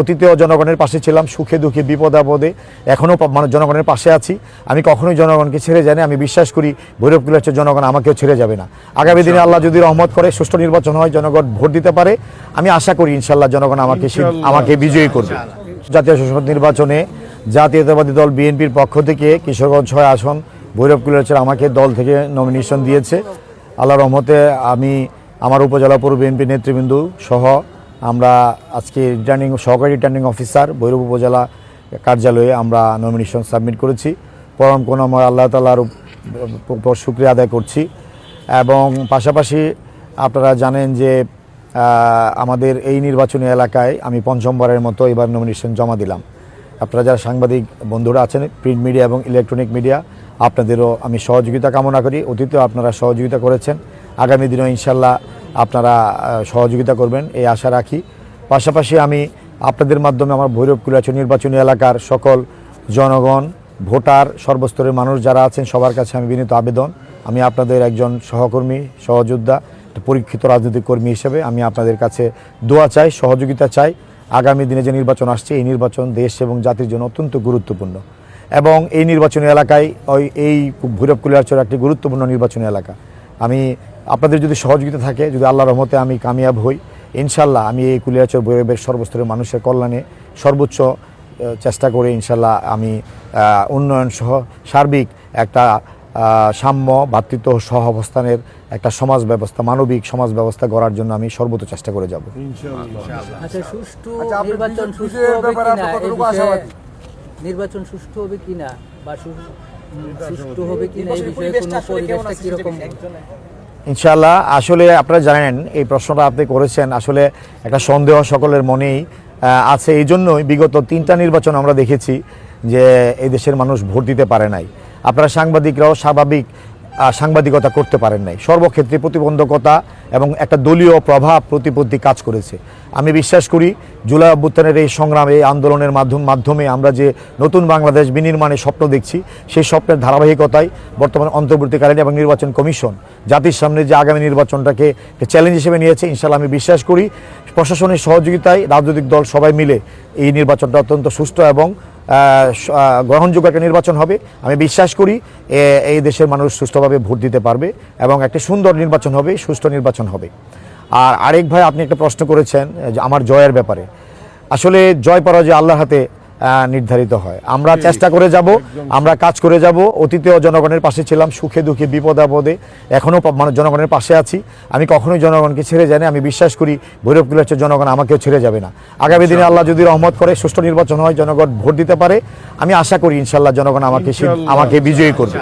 অতীতেও জনগণের পাশে ছিলাম, সুখে দুঃখে বিপদে আপদে এখনও জনগণের পাশে আছি। আমি কখনোই জনগণকে ছেড়ে যাইনি। আমি বিশ্বাস করি ভৈরব কুলিয়ারচর জনগণ আমাকেও ছেড়ে যাবে না। আগামী দিনে আল্লাহ যদি রহমত করে সুষ্ঠু নির্বাচন হয়, জনগণ ভোট দিতে পারে, আমি আশা করি ইনশাল্লাহ জনগণ আমাকে বিজয়ী করবে। জাতীয় সংসদ নির্বাচনে জাতীয়তাবাদী দল বিএনপির পক্ষ থেকে কিশোরগঞ্জ 6 আসন ভৈরব কুলিয়ারচর আমাকে দল থেকে নমিনেশন দিয়েছে। আল্লাহর রহমতে আমি আমার উপজেলা পৌর বিএনপি নেতৃবৃন্দ সহ আমরা আজকে সহকারী রিটার্নিং অফিসার ভৈরব উপজেলা কার্যালয়ে আমরা নমিনেশন সাবমিট করেছি। পরম করুণাময় আল্লাহ তাআলার উপর শুকরিয়া আদায় করছি। এবং পাশাপাশি আপনারা জানেন যে আমাদের এই নির্বাচনী এলাকায় আমি পঞ্চমবারের মতো এবার নমিনেশন জমা দিলাম। আপনারা যারা সাংবাদিক বন্ধুরা আছেন, প্রিন্ট মিডিয়া এবং ইলেকট্রনিক মিডিয়া, আপনাদেরও আমি সহযোগিতা কামনা করি। অতীতেও আপনারা সহযোগিতা করেছেন, আগামী দিনেও ইনশাল্লাহ আপনারা সহযোগিতা করবেন এই আশা রাখি। পাশাপাশি আমি আপনাদের মাধ্যমে আমার ভৈরব কুলিয়ারচর নির্বাচনী এলাকার সকল জনগণ, ভোটার, সর্বস্তরের মানুষ যারা আছেন সবার কাছে আমি বিনীত আবেদন, আমি আপনাদের একজন সহকর্মী, সহযোদ্ধা, পরীক্ষিত রাজনৈতিক কর্মী হিসেবে আমি আপনাদের কাছে দোয়া চাই, সহযোগিতা চাই। আগামী দিনে যে নির্বাচন আসছে, এই নির্বাচন দেশ এবং জাতির জন্য অত্যন্ত গুরুত্বপূর্ণ এবং এই নির্বাচনী এলাকায় এই ভৈরব কুলিয়ারচর একটি গুরুত্বপূর্ণ নির্বাচনী এলাকা। আমি আপনাদের যদি সহযোগিতা থাকে, যদি আল্লাহর রহমতে আমি কামিয়াব হই, ইনশাল্লাহ আমি এই কুলিয়ারচর ভৈরবের সর্বস্তরের মানুষের কল্যাণে সর্বোচ্চ চেষ্টা করে ইনশাল্লাহ আমি উন্নয়ন সহ সার্বিক একটা সাম্য, ভ্রাতৃত্ব সহ অবস্থানের একটা সমাজ ব্যবস্থা, মানবিক সমাজ ব্যবস্থা গড়ার জন্য আমি সর্বোচ্চ চেষ্টা করে যাব। নির্বাচন সুষ্ঠু হবে কিনা বা সুষ্ঠু হবে কিনা এই বিষয়ে কোনো পরিবেশটা কিরকম? ইনশাআল্লাহ, আসলে আপনারা জানেন এই প্রশ্নটা আপনি করেছেন, আসলে একটা সন্দেহ সকলের মনেই আছে। এই জন্যই বিগত 3টা নির্বাচন আমরা দেখেছি যে এই দেশের মানুষ ভোট দিতে পারে নাই। আপনারা সাংবাদিকরাও স্বাভাবিক সাংবাদিকতা করতে পারেন নাই। সর্বক্ষেত্রে প্রতিবন্ধকতা এবং একটা দলীয় প্রভাব প্রতিপত্তি কাজ করেছে। আমি বিশ্বাস করি জুলাই অভ্যুত্থানের এই সংগ্রাম, এই আন্দোলনের মাধ্যমে আমরা যে নতুন বাংলাদেশ বিনির্মাণের স্বপ্ন দেখছি, সেই স্বপ্নের ধারাবাহিকতায় বর্তমান অন্তর্বর্তীকালীন এবং নির্বাচন কমিশন জাতির সামনে যে আগামী নির্বাচনটাকে চ্যালেঞ্জ হিসেবে নিয়েছে, ইনশাআল্লাহ আমি বিশ্বাস করি প্রশাসনের সহযোগিতায় রাজনৈতিক দল সবাই মিলে এই নির্বাচনটা অত্যন্ত সুষ্ঠু এবং গ্রহণযোগ্য একটা নির্বাচন হবে। আমি বিশ্বাস করি এই দেশের মানুষ সুষ্ঠুভাবে ভোট দিতে পারবে এবং একটা সুন্দর নির্বাচন হবে, সুষ্ঠু নির্বাচন হবে। আর আরেক ভাই আপনি একটা প্রশ্ন করেছেন যে আমার জয়ের ব্যাপারে। আসলে জয় পরাজয় আল্লাহর হাতে নির্ধারিত হয়। আমরা চেষ্টা করে যাব, আমরা কাজ করে যাব। অতীতেও জনগণের পাশে ছিলাম, সুখে দুঃখে বিপদে আপদে এখনও জনগণের পাশে আছি। আমি কখনোই জনগণকে ছেড়ে যাইনি। আমি বিশ্বাস করি ভৈরব কুলিয়ারচর জনগণ আমাকেও ছেড়ে যাবে না। আগামী দিনে আল্লাহ যদি রহমত করে সুষ্ঠু নির্বাচন হয়, জনগণ ভোট দিতে পারে, আমি আশা করি ইনশাল্লাহ জনগণ আমাকে বিজয়ী করবে।